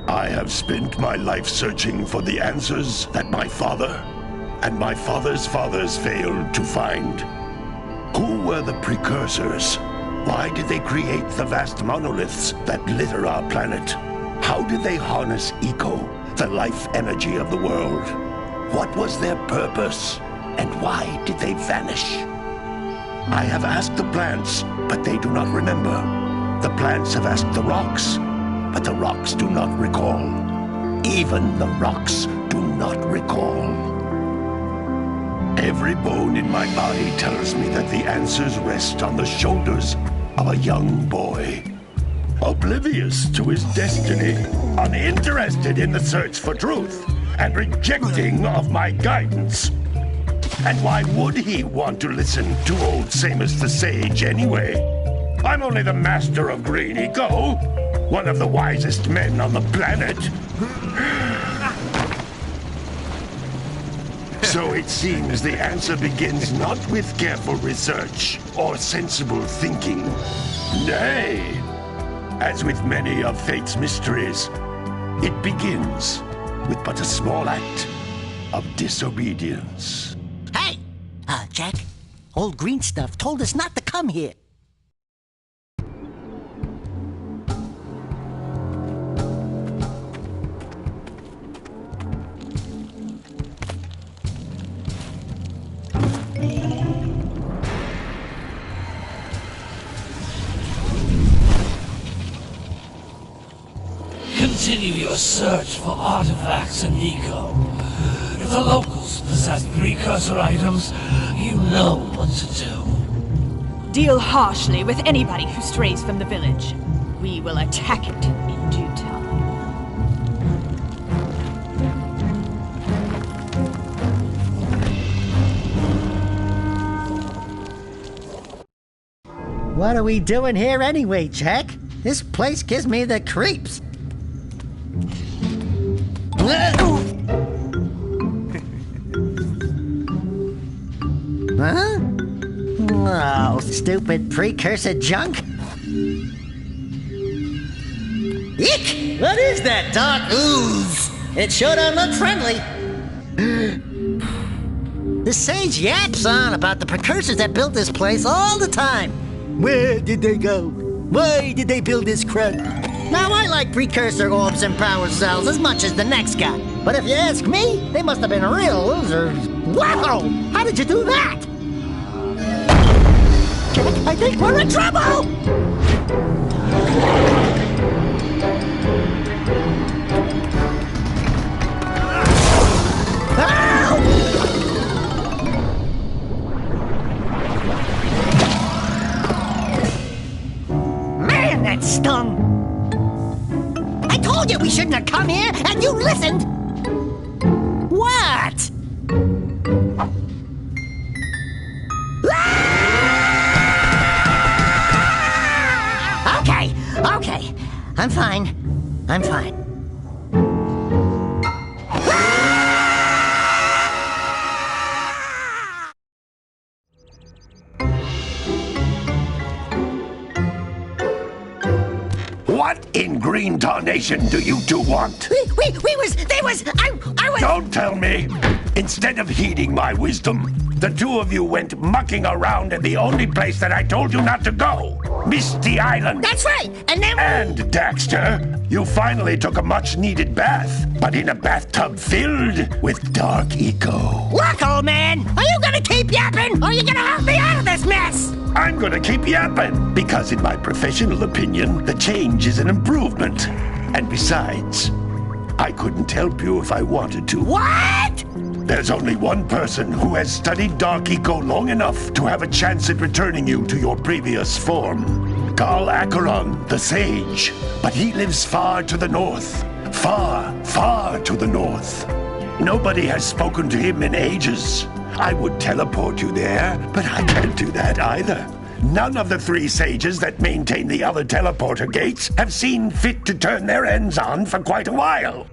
I have spent my life searching for the answers that my father and my father's fathers failed to find. Who were the precursors? Why did they create the vast monoliths that litter our planet? How did they harness eco, the life energy of the world? What was their purpose? And why did they vanish? I have asked the plants, but they do not remember. The plants have asked the rocks, but the rocks do not recall. Even the rocks do not recall. Every bone in my body tells me that the answers rest on the shoulders of a young boy. Oblivious to his destiny, uninterested in the search for truth, and rejecting of my guidance. And why would he want to listen to old Samus the Sage anyway? I'm only the master of green eco, one of the wisest men on the planet. So it seems the answer begins not with careful research or sensible thinking. Nay, as with many of fate's mysteries, it begins with but a small act of disobedience. Hey! Jack, old green stuff told us not to come here. Continue your search for artifacts and eco. If the locals possess precursor items, you know what to do. Deal harshly with anybody who strays from the village. We will attack it in due time. What are we doing here anyway, Jack? This place gives me the creeps. Huh? Oh, stupid precursor junk. Eek! What is that dark ooze? It sure don't look friendly. The sage yaps on about the precursors that built this place all the time. Where did they go? Why did they build this crud? Now, I like precursor orbs and power cells as much as the next guy. But if you ask me, they must have been real losers. Wow! How did you do that? Jack, I think we're in trouble! Man, that stung! I told you we shouldn't have come here, and you listened! What? Okay. I'm fine. What in green tarnation do you two want? I was... Don't tell me! Instead of heeding my wisdom, the two of you went mucking around in the only place that I told you not to go! Misty Island! That's right! And then... And, Daxter, you finally took a much-needed bath, but in a bathtub filled with dark eco. Look, old man! Are you gonna keep yapping, or are you gonna help me out of this mess? I'm gonna keep yapping, because in my professional opinion, the change is an improvement. And besides, I couldn't help you if I wanted to. What? There's only one person who has studied Dark Eco long enough to have a chance at returning you to your previous form. Carl Acheron, the Sage. But he lives far to the north. Far, far to the north. Nobody has spoken to him in ages. I would teleport you there, but I can't do that either. None of the three sages that maintain the other teleporter gates have seen fit to turn their ends on for quite a while.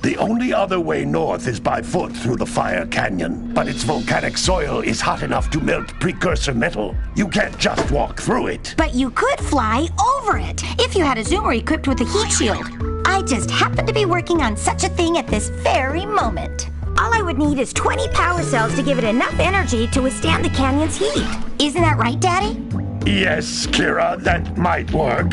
The only other way north is by foot through the Fire Canyon, but its volcanic soil is hot enough to melt precursor metal. You can't just walk through it. But you could fly over it if you had a zoomer equipped with a heat shield. I just happen to be working on such a thing at this very moment. All I would need is 20 power cells to give it enough energy to withstand the canyon's heat. Isn't that right, Daddy? Yes, Kira, that might work.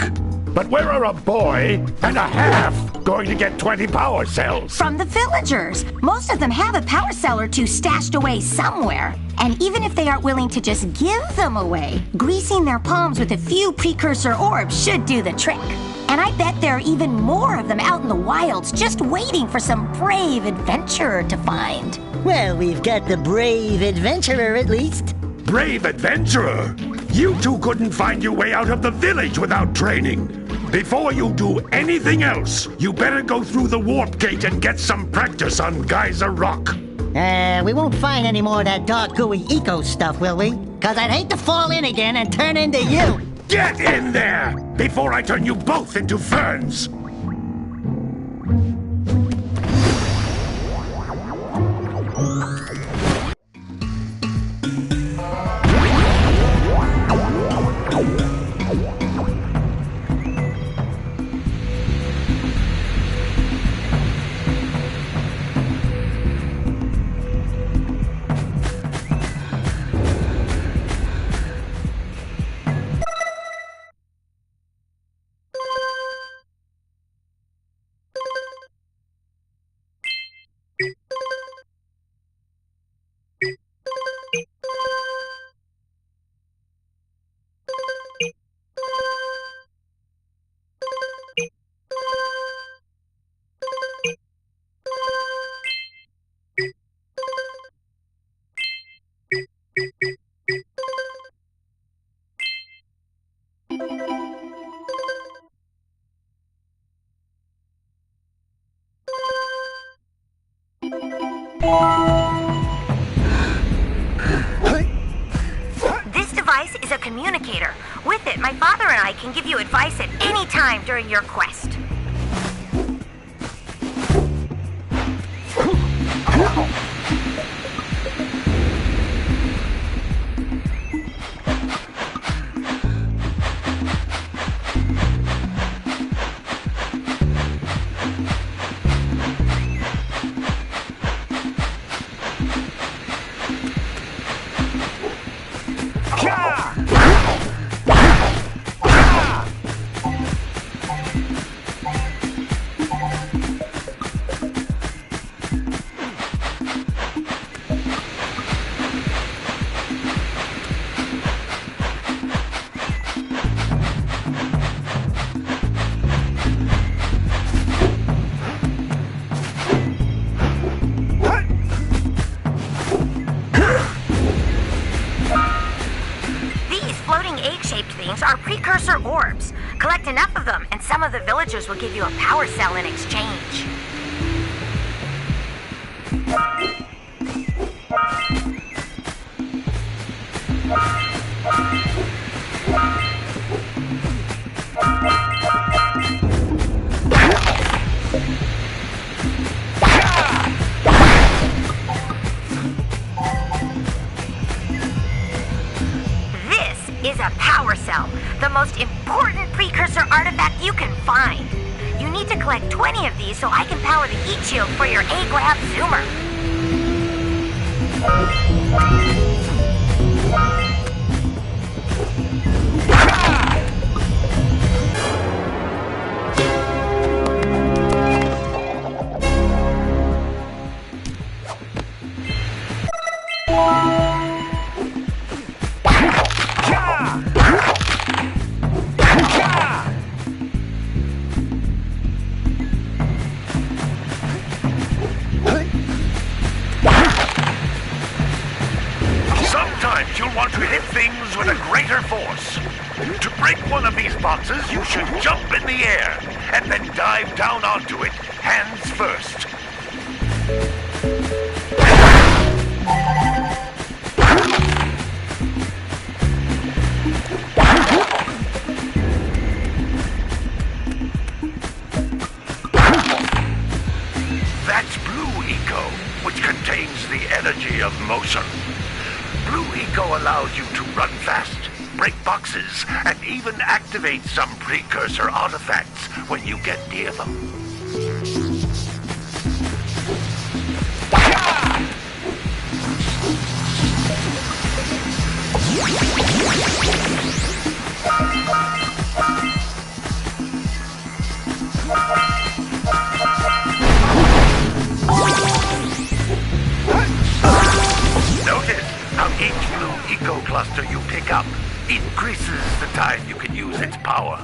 But where are a boy and a half going to get 20 power cells? From the villagers. Most of them have a power cell or two stashed away somewhere. And even if they aren't willing to just give them away, greasing their palms with a few precursor orbs should do the trick. And I bet there are even more of them out in the wilds just waiting for some brave adventurer to find. Well, we've got the brave adventurer at least. Brave adventurer? You two couldn't find your way out of the village without training. Before you do anything else, you better go through the warp gate and get some practice on Geyser Rock. We won't find any more of that dark gooey eco stuff, will we? 'Cause I'd hate to fall in again and turn into you. Get in there before I turn you both into ferns. This device is a communicator. With it, my father and I can give you advice at any time during your quest. Are precursor orbs. Collect enough of them, and some of the villagers will give you a power cell in exchange. Is a power cell, the most important precursor artifact you can find. You need to collect 20 of these so I can power the heat shield for your A-Glab zoomer. Sometimes you'll want to hit things with a greater force. To break one of these boxes, you should jump in the air and then dive down onto it, hands first. which contains the energy of motion. Blue Eco allows you to run fast, break boxes, and even activate some precursor artifacts when you get near them. Notice how each Blue Eco cluster you pick up increases the time you can use its power.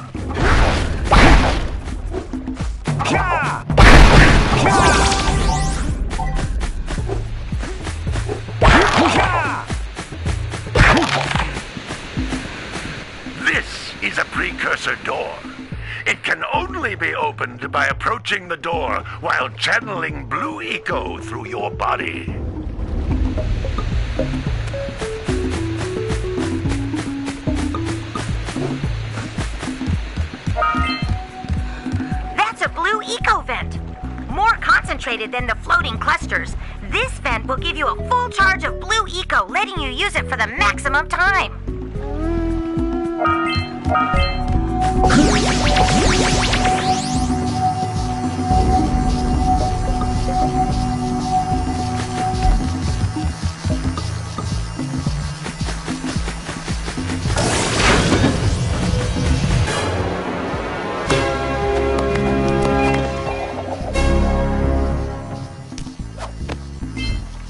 This is a precursor door. It can only be opened by approaching the door while channeling Blue Eco through your body. That's a Blue Eco vent. More concentrated than the floating clusters. This vent will give you a full charge of Blue Eco, letting you use it for the maximum time.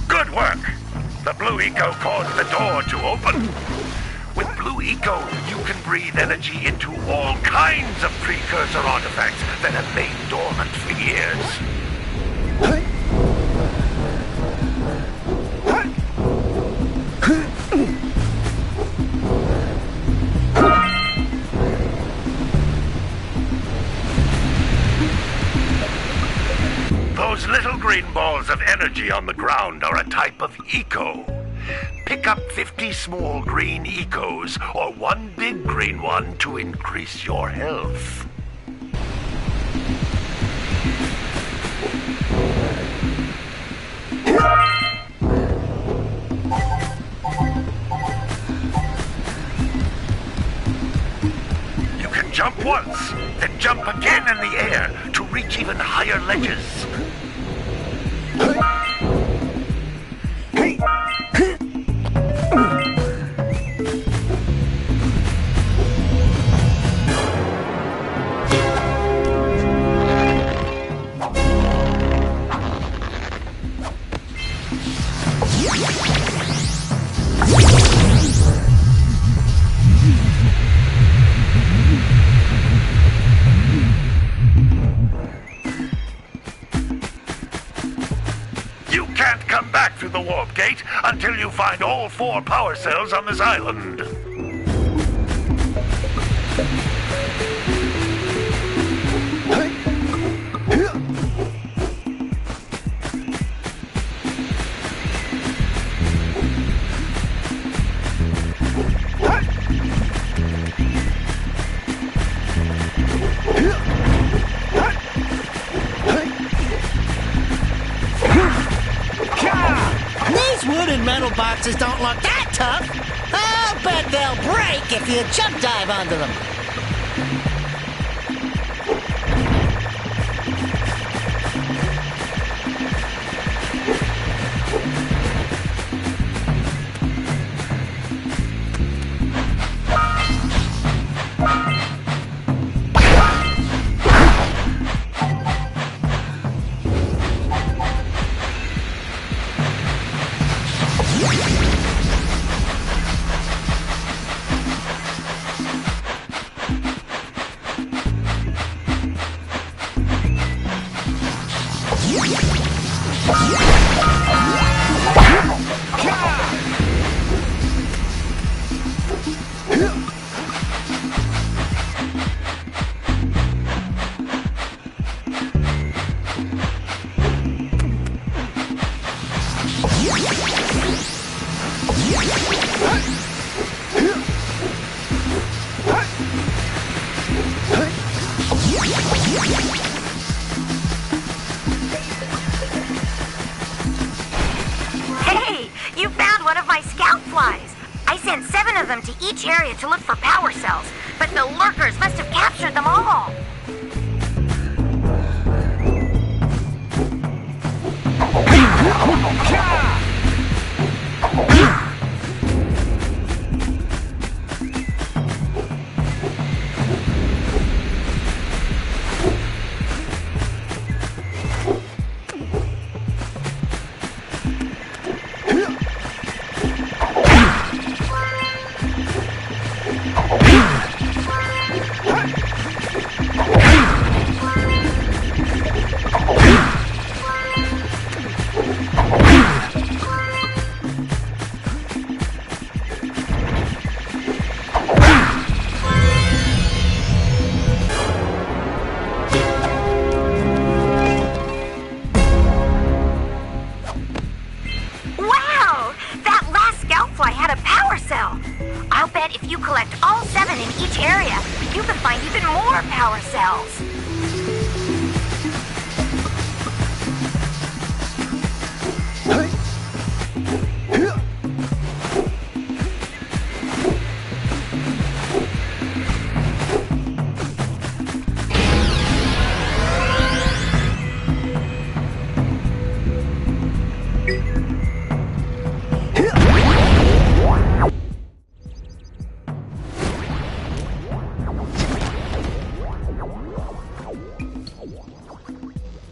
Good work! The Blue Eco caused the door to open. With Blue Eco, you can breathe energy into all kinds of precursor artifacts that have lain dormant for years. Those little green balls of energy on the ground are a type of eco. Pick up 50 small green ecos or one big green one to increase your health. You can jump once, then jump again in the air to reach even higher ledges. You can't come back through the warp gate until you find all 4 power cells on this island. These wooden metal boxes don't look that tough. I'll bet they'll break if you jump dive onto them. each area to look for power cells, but the lurkers must have captured them all. I'll bet if you collect all 7 in each area, you can find even more power cells.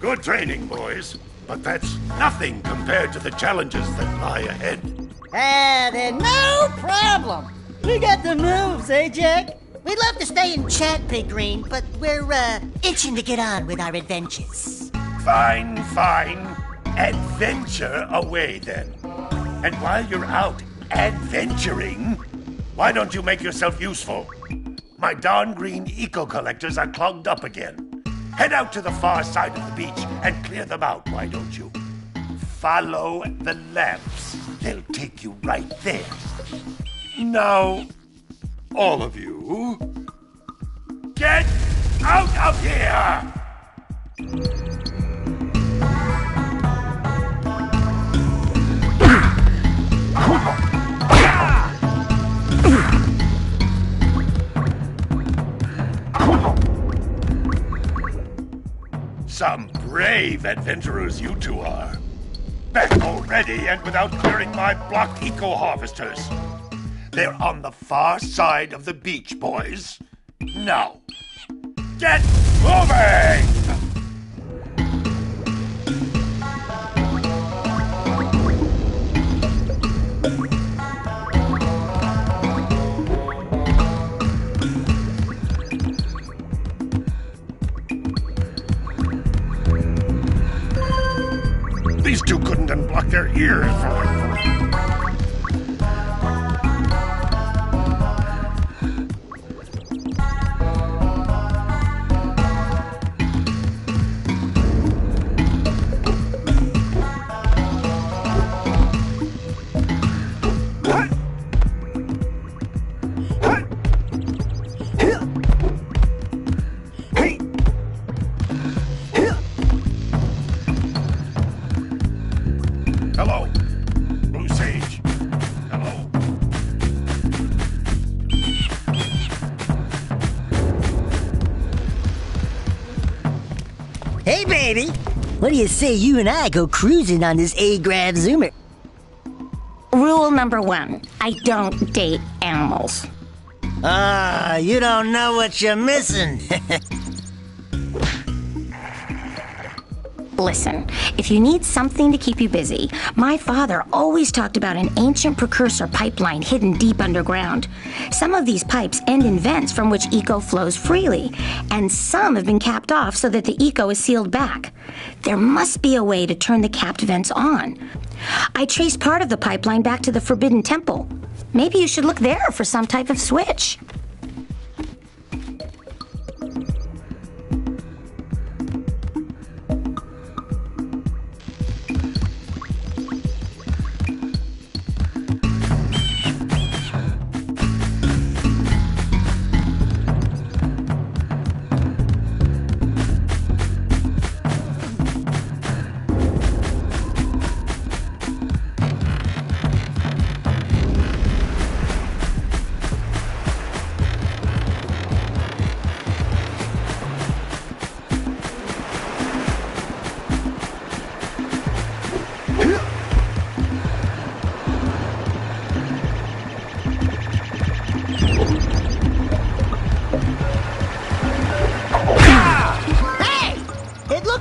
Good training, boys, but that's nothing compared to the challenges that lie ahead. Then no problem. We got the moves, eh, Jak? We'd love to stay and chat, Big Green, but we're, itching to get on with our adventures. Fine, fine. Adventure away, then. And while you're out adventuring, why don't you make yourself useful? My darn green eco-collectors are clogged up again. Head out to the far side of the beach and clear them out, why don't you? Follow the lamps. They'll take you right there. Now, all of you, get out of here! Some brave adventurers you two are. Back already and without clearing my block eco-harvesters. They're on the far side of the beach, boys. Now, get moving! These two couldn't unblock their ears for Hello, Blue Sage. Hello. Hey, baby. What do you say you and I go cruising on this A-Grav Zoomer? Rule number 1, I don't date animals. Ah, you don't know what you're missing. Listen, if you need something to keep you busy, my father always talked about an ancient precursor pipeline hidden deep underground. Some of these pipes end in vents from which eco flows freely, and some have been capped off so that the eco is sealed back. There must be a way to turn the capped vents on. I traced part of the pipeline back to the Forbidden Temple. Maybe you should look there for some type of switch.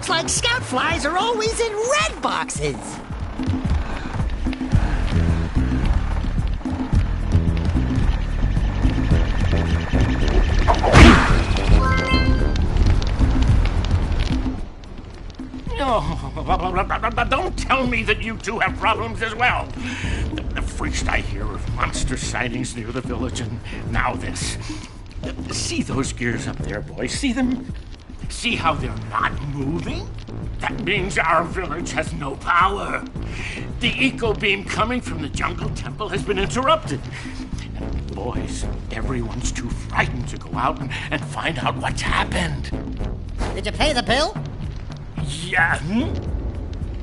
Looks like scout flies are always in red boxes. Oh, don't tell me that you two have problems as well. The first I hear of monster sightings near the village, and now this. See those gears up there, boys? See them? See how they're not moving? That means our village has no power. The eco beam coming from the jungle temple has been interrupted. And boys, everyone's too frightened to go out and find out what's happened. Did you pay the bill? Yeah.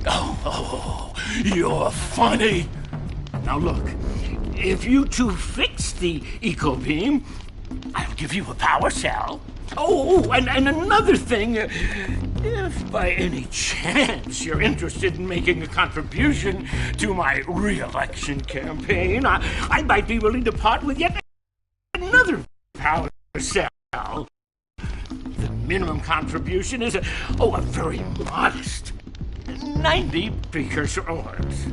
Oh, you're funny. Now look, if you two fix the eco beam, I'll give you a power cell. Oh, and another thing, if by any chance you're interested in making a contribution to my re-election campaign, I might be willing to part with yet another power cell. The minimum contribution is a very modest 90 precursor orbs.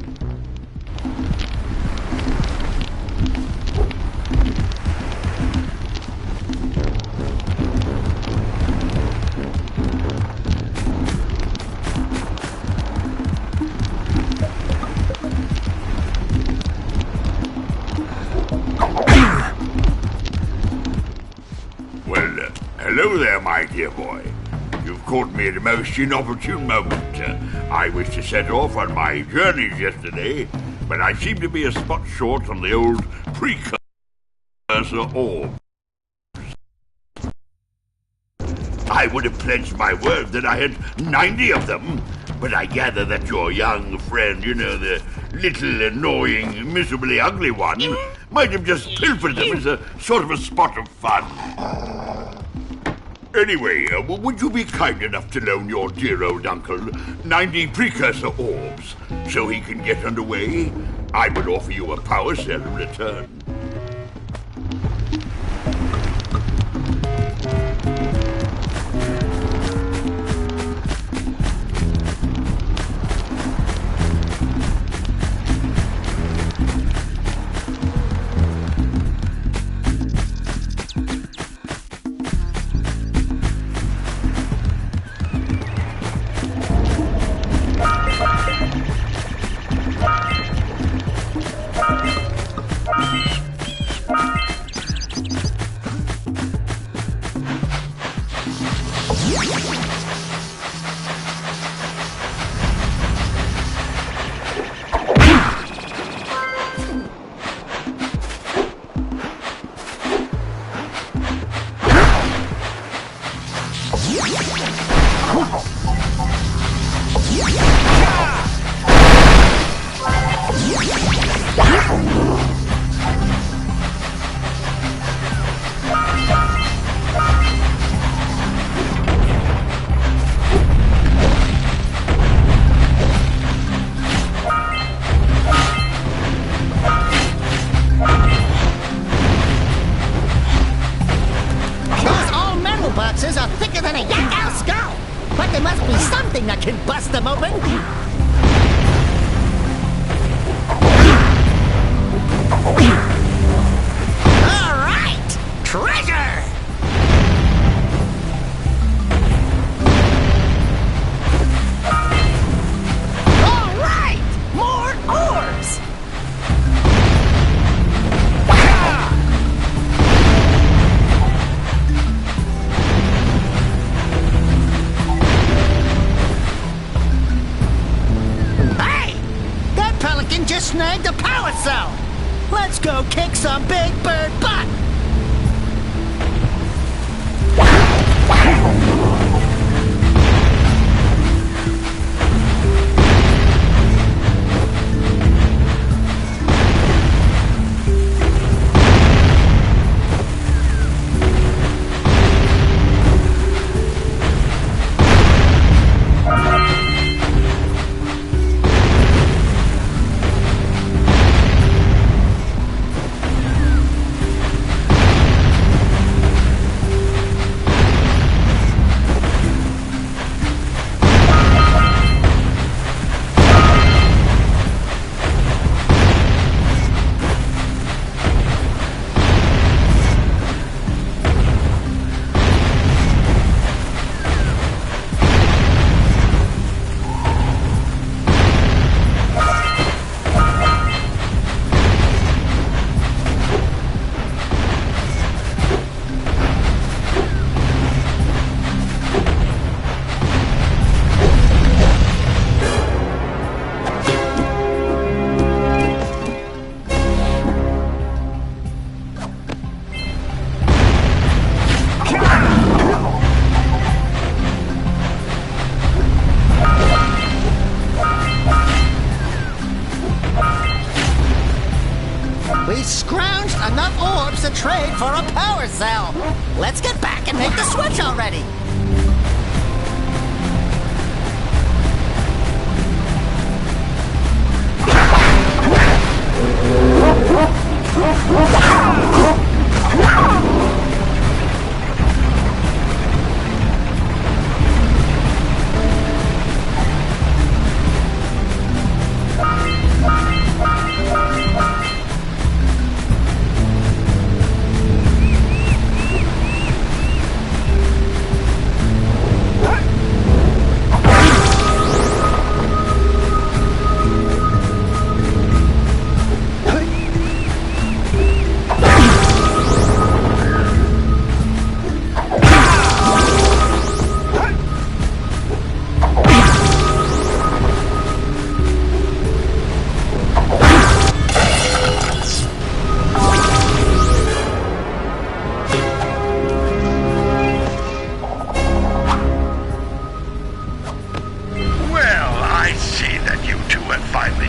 Hello there, my dear boy. You've caught me at a most inopportune moment. I was to set off on my journeys yesterday, but I seem to be a spot short on the old precursor orb. I would have pledged my word that I had 90 of them, but I gather that your young friend, the little annoying, miserably ugly one, might have just pilfered them as a sort of a spot of fun. Anyway, would you be kind enough to loan your dear old uncle 90 precursor orbs so he can get underway? I would offer you a power cell in return. That can bust them open. All right, treasure. All right, more orbs. Just snagged a power cell. Let's go kick some big bird butt. scrounged enough orbs to trade for a power cell. Let's get back and make the switch already.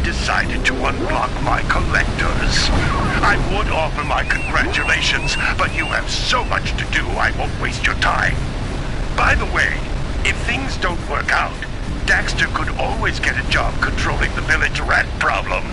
Decided to unblock my collectors. I would offer my congratulations, but you have so much to do I won't waste your time. By the way, if things don't work out, Daxter could always get a job controlling the village rat problem.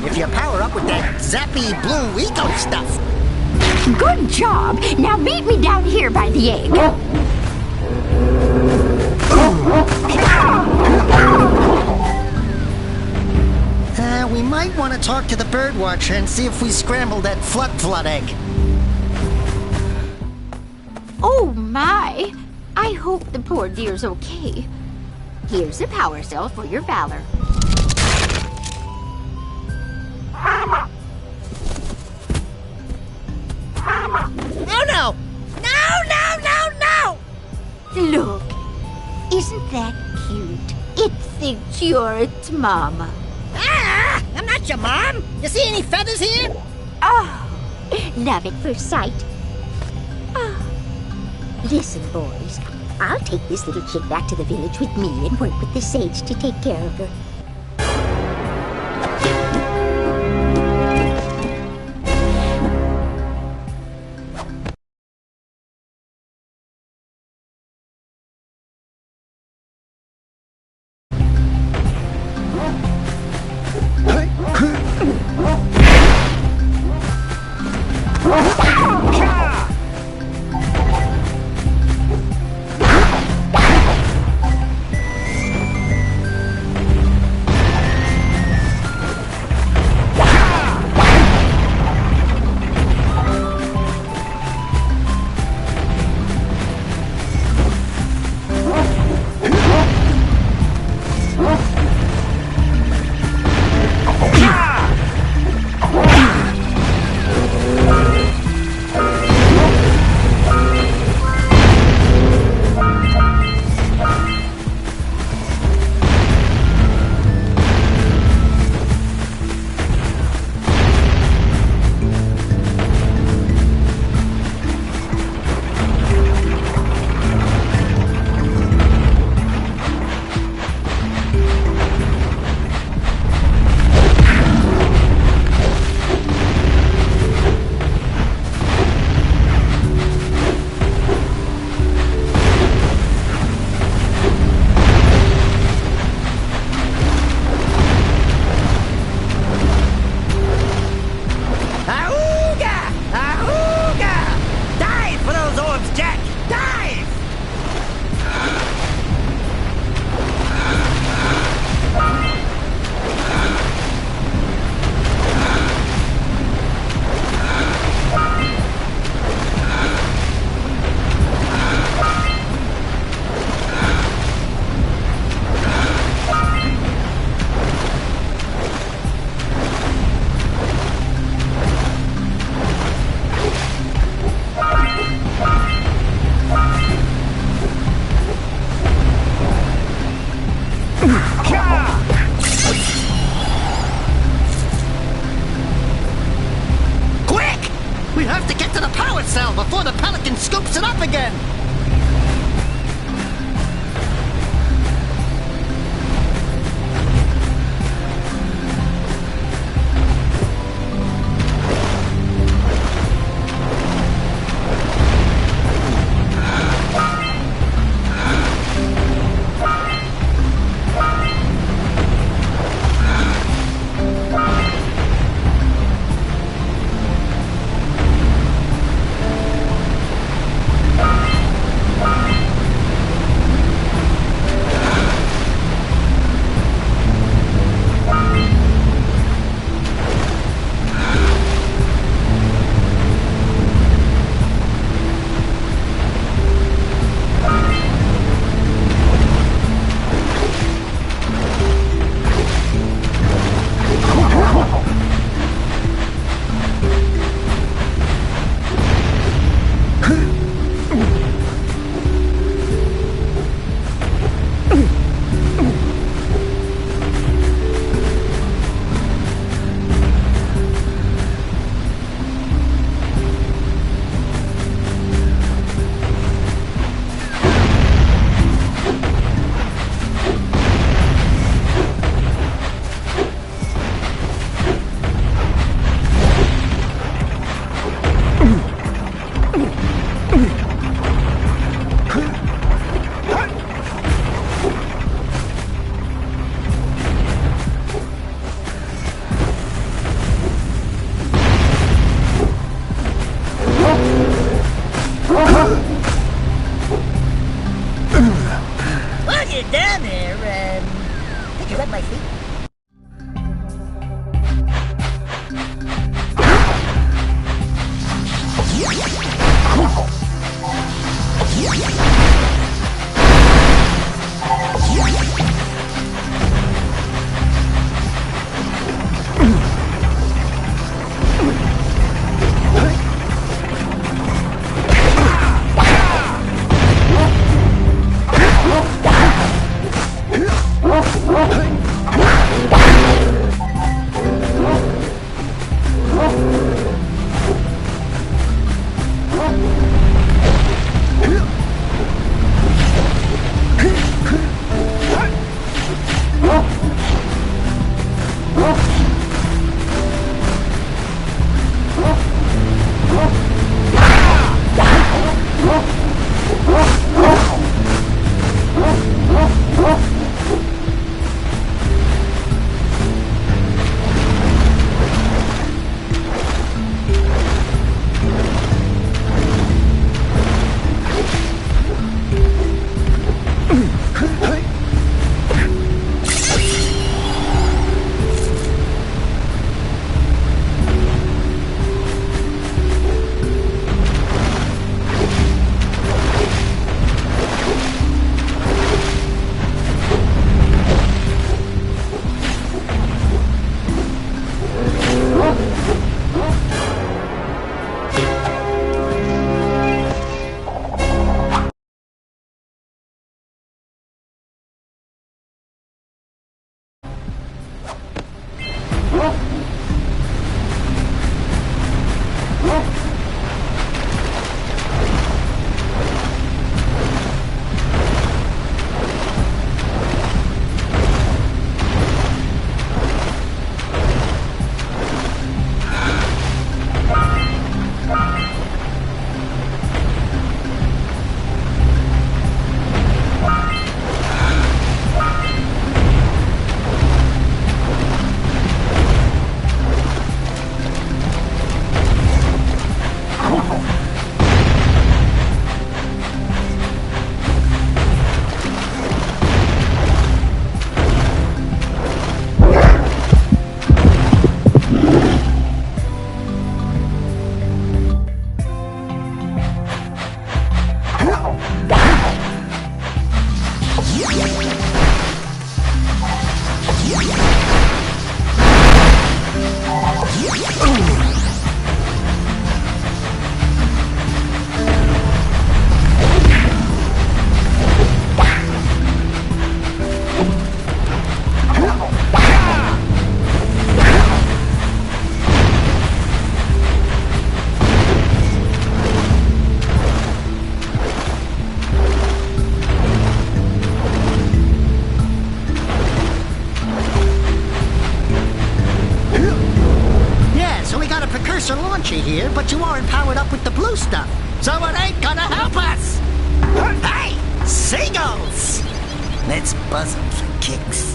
If you power up with that zappy blue eco stuff. Good job. Now meet me down here by the egg. We might want to talk to the bird watcher and see if we scramble that flood egg. Oh my! I hope the poor dear's okay. Here's a power cell for your valor. Oh no! No! Look, isn't that cute? It thinks you're its mama. Ah! I'm not your mom! You see any feathers here? Oh, love at first sight. Oh. Listen, boys. I'll take this little chick back to the village with me and work with the sage to take care of her. cell before the pelican scoops it up again! While you're down there, think you read my feet? punchy here, but you aren't powered up with the blue stuff, so it ain't gonna help us! Hey! Seagulls! Let's buzz them for kicks.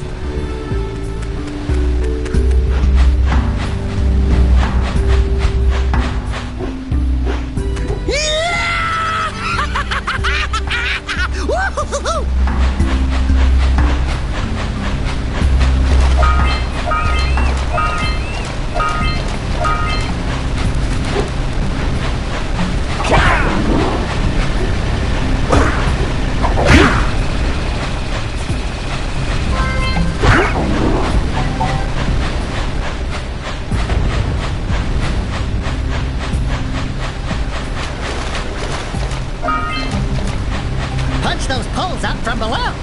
Punch those poles out from below.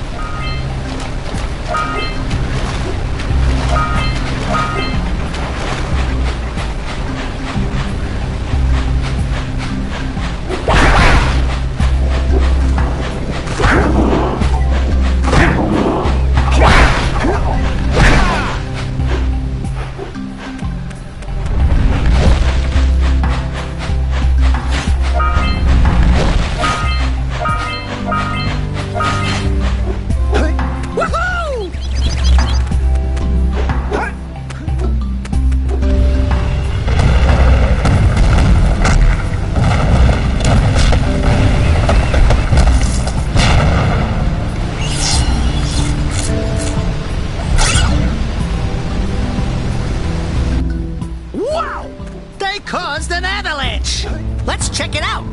Caused an avalanche! Let's check it out!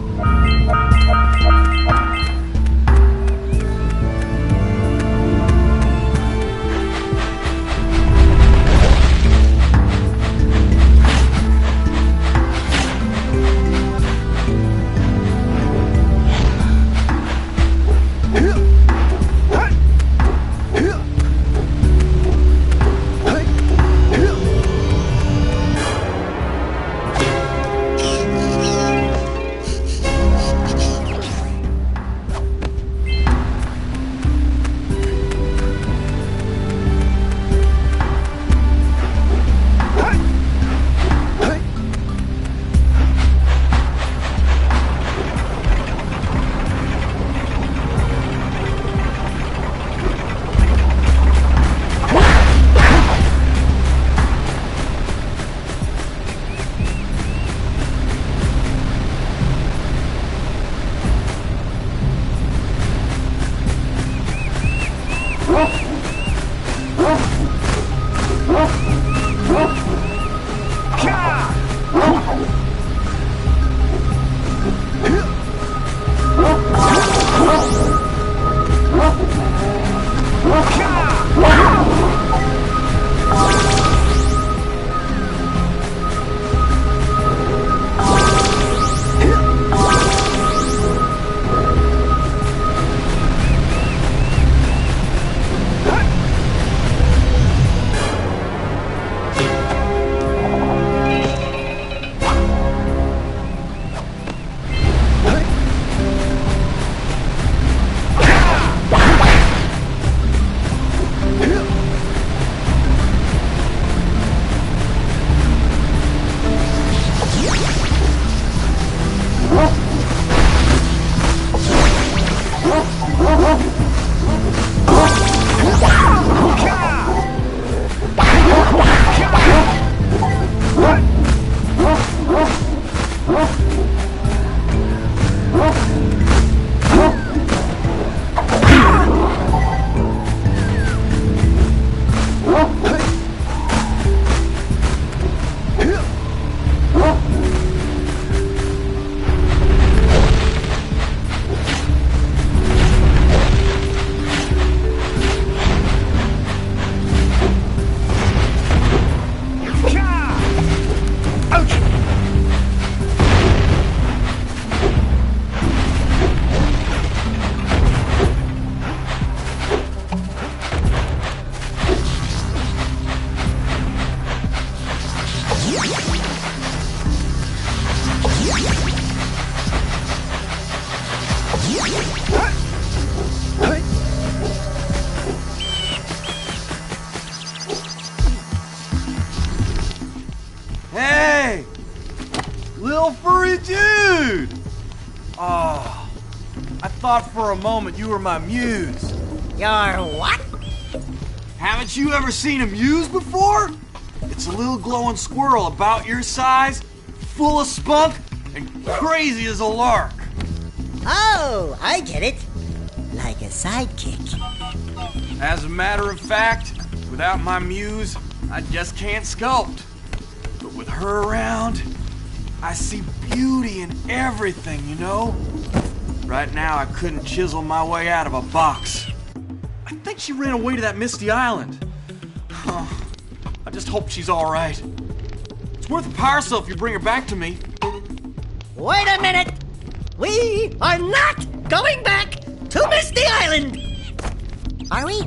Hey! Little furry dude! Oh, I thought for a moment you were my muse. Your what? Haven't you ever seen a muse before? It's a little glowing squirrel about your size, full of spunk, and crazy as a lark. Oh, I get it. Like a sidekick. As a matter of fact, without my muse, I just can't sculpt. But with her around, I see beauty in everything, you know? Right now, I couldn't chisel my way out of a box. I think she ran away to that misty island. I just hope she's all right. It's worth a power cell if you bring her back to me. Wait a minute! We are not going back to Misty Island! Are we?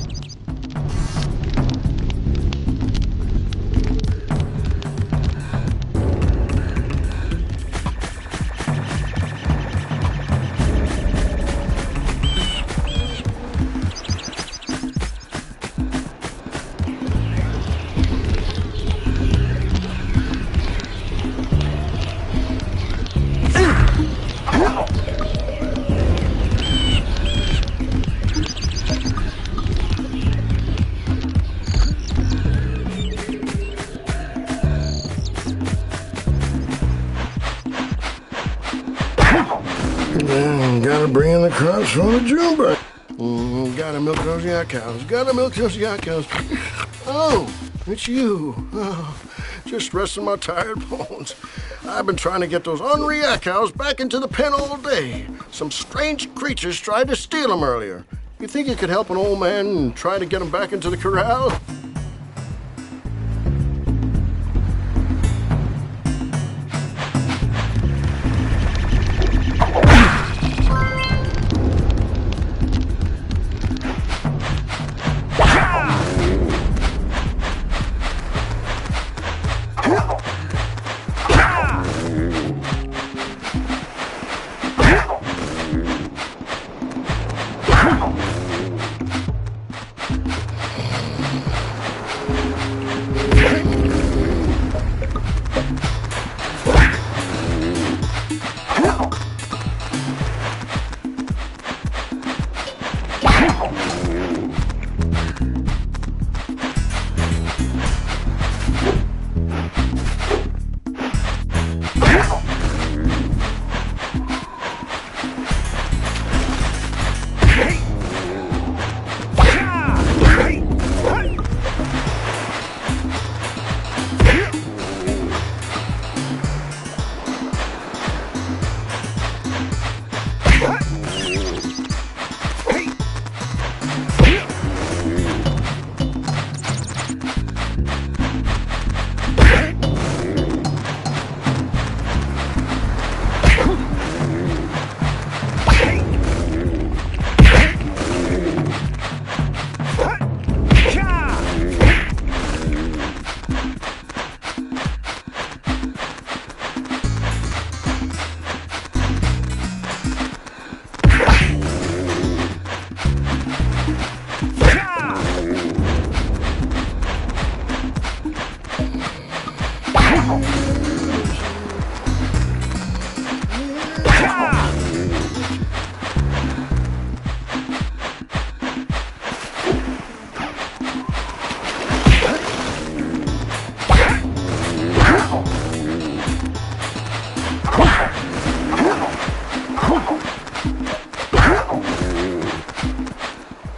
Gotta bring in the crops from the June. Gotta milk those yak cows. Gotta milk those yak cows. Oh, it's you. Oh, just resting my tired bones. I've been trying to get those ornery yak cows back into the pen all day. Some strange creatures tried to steal them earlier. You think you could help an old man and try to get them back into the corral?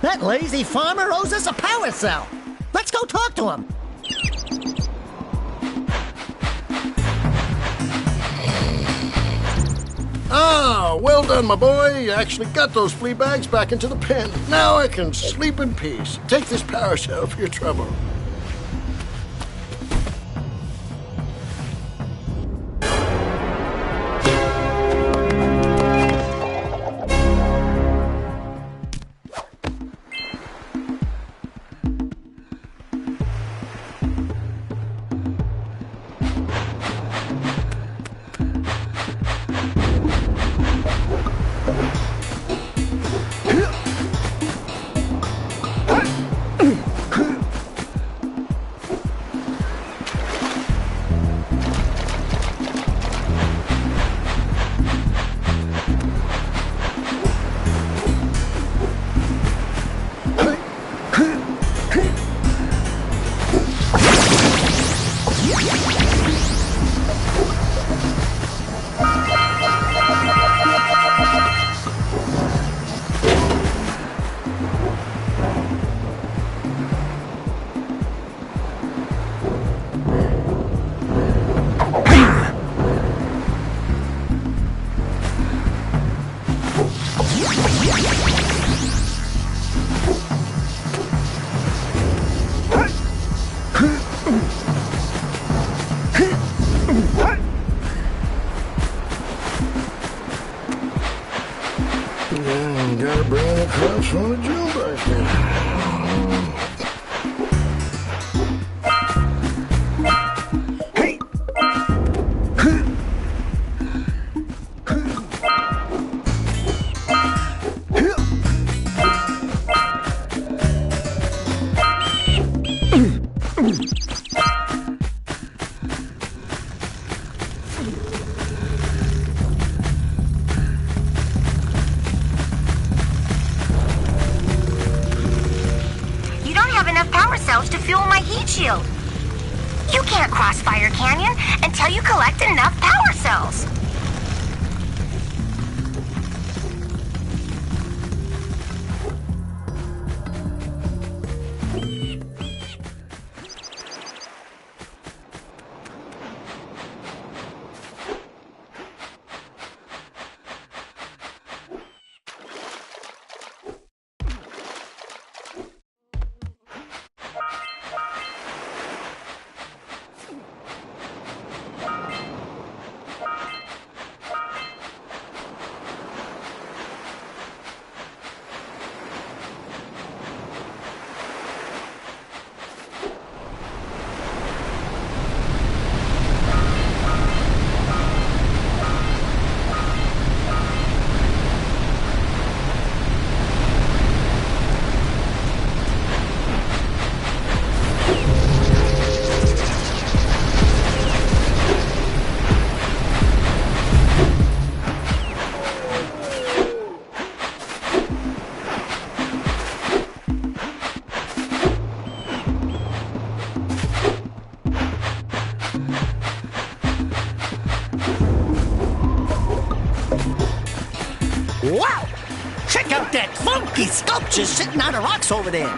That lazy farmer owes us a power cell. Let's go talk to him. Ah, well done, my boy. You actually got those flea bags back into the pen. Now I can sleep in peace. Take this power cell for your trouble. bringing the crunch from the jailbreak. To fuel my heat shield. You can't cross Fire Canyon until you collect enough power cells. Wow! Check out that funky sculpture sitting on the rocks over there.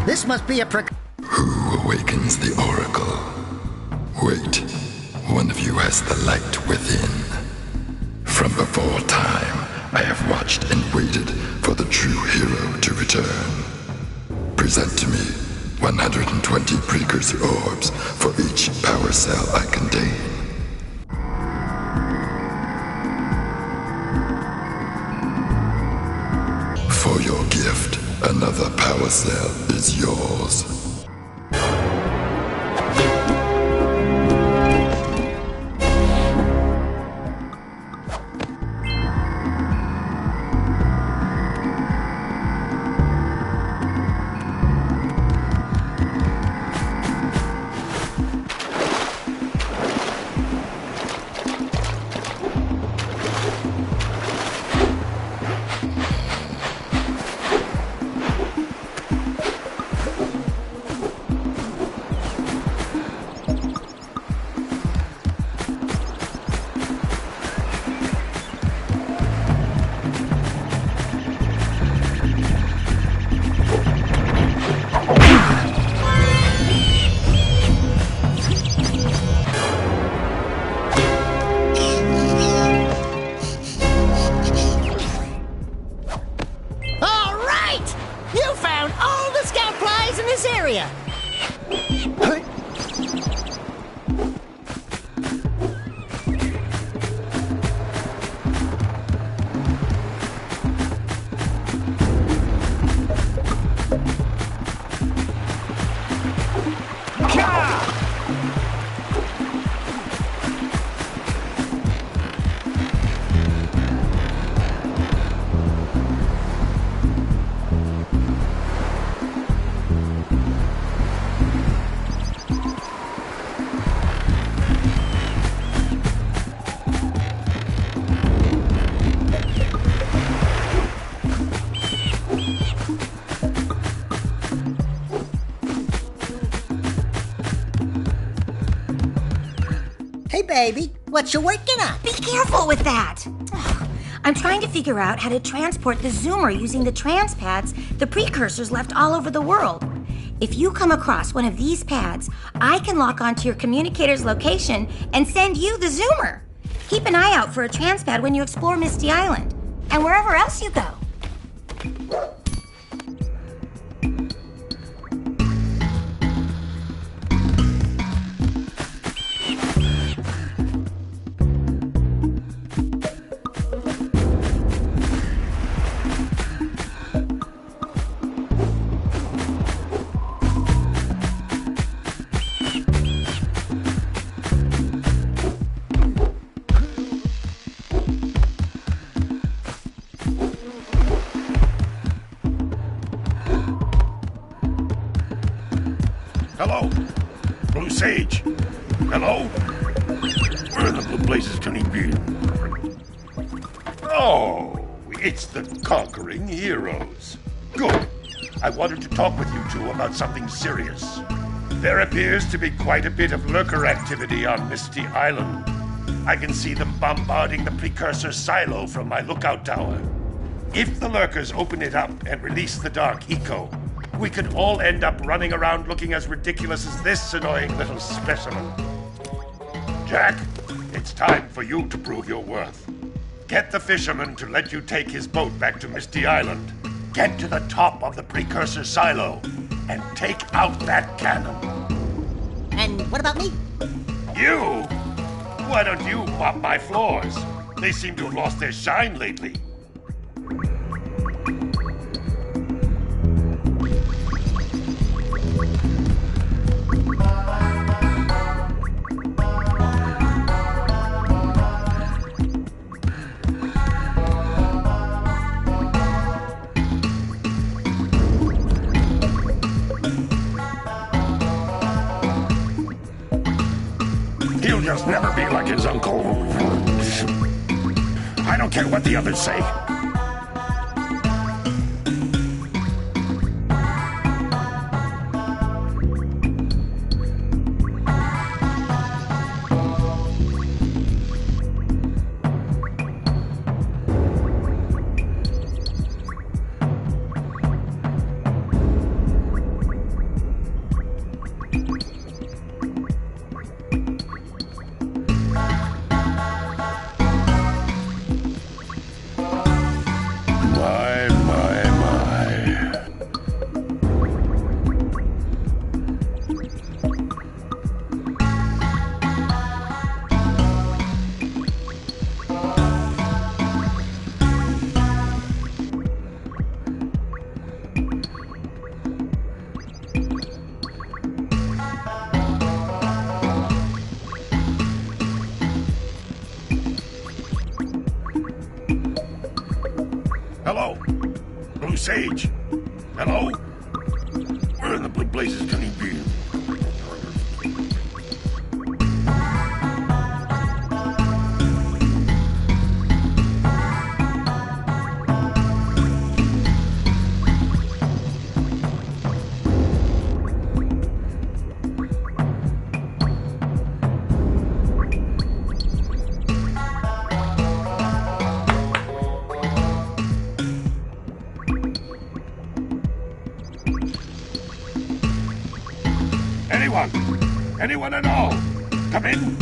This must be a Who awakens the oracle? Wait, one of you has the light within. From before time, I have watched and waited for the true hero to return. Present to me 120 precursor orbs for each power cell I contain. For your gift, another power cell is yours. Hey, baby, what you working on? Be careful with that. I'm trying to figure out how to transport the Zoomer using the trans pads the precursors left all over the world. If you come across one of these pads, I can lock onto your communicator's location and send you the Zoomer. Keep an eye out for a trans pad when you explore Misty Island, and wherever else you go. Hello? Blue Sage? Hello? Where the blue blazes can he be? Oh, it's the conquering heroes. Good. I wanted to talk with you two about something serious. There appears to be quite a bit of lurker activity on Misty Island. I can see them bombarding the precursor silo from my lookout tower. If the lurkers open it up and release the dark eco, we could all end up running around looking as ridiculous as this annoying little specimen. Jak, it's time for you to prove your worth. Get the fisherman to let you take his boat back to Misty Island. Get to the top of the precursor silo and take out that cannon. And what about me? You? Why don't you mop my floors? They seem to have lost their shine lately. He'll just never be like his uncle. I don't care what the others say. Hello? Blue Sage? Hello? Where in the blue blazes can he be? Anyone? Anyone at all? Come in.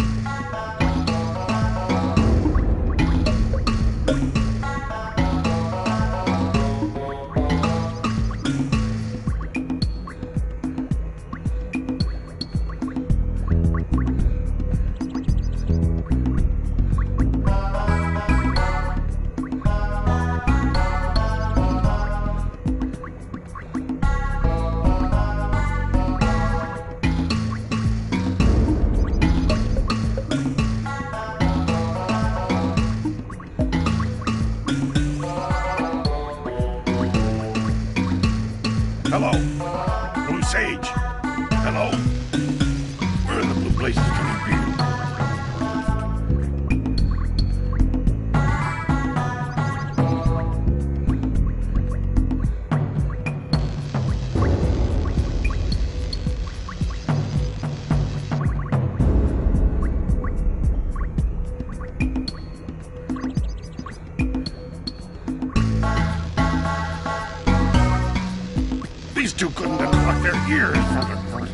two couldn't unlock their ears for the first.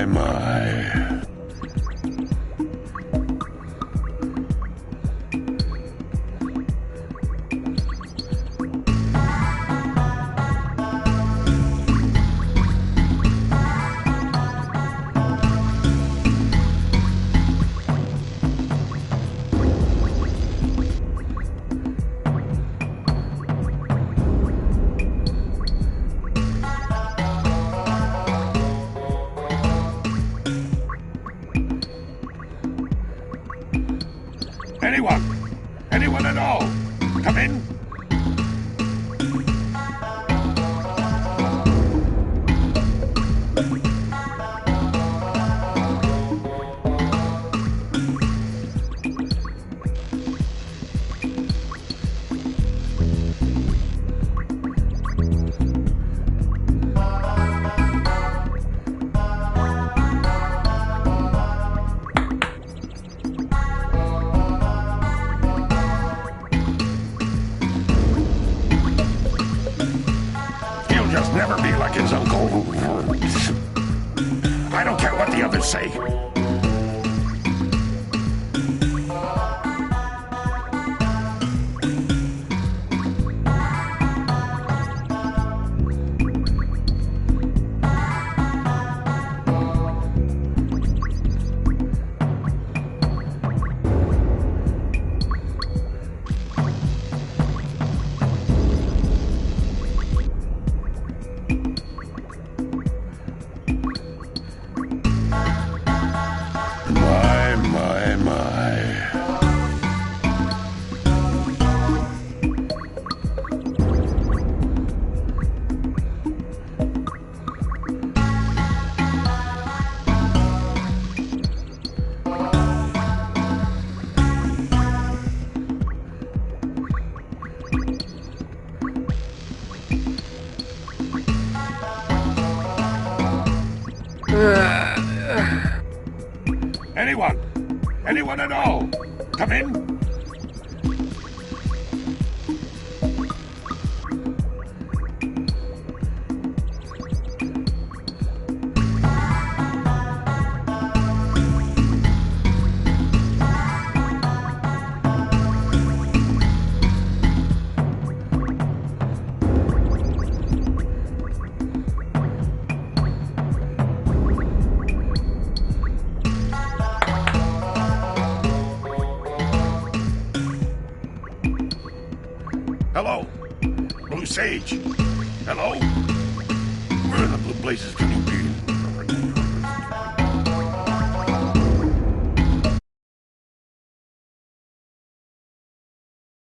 My. Anyone at all? Come in. Just never be like his uncle. I don't care what the others say. Anyone at all? Come in. Hello? Blue Sage? Hello? Where in the blue blazes can you be?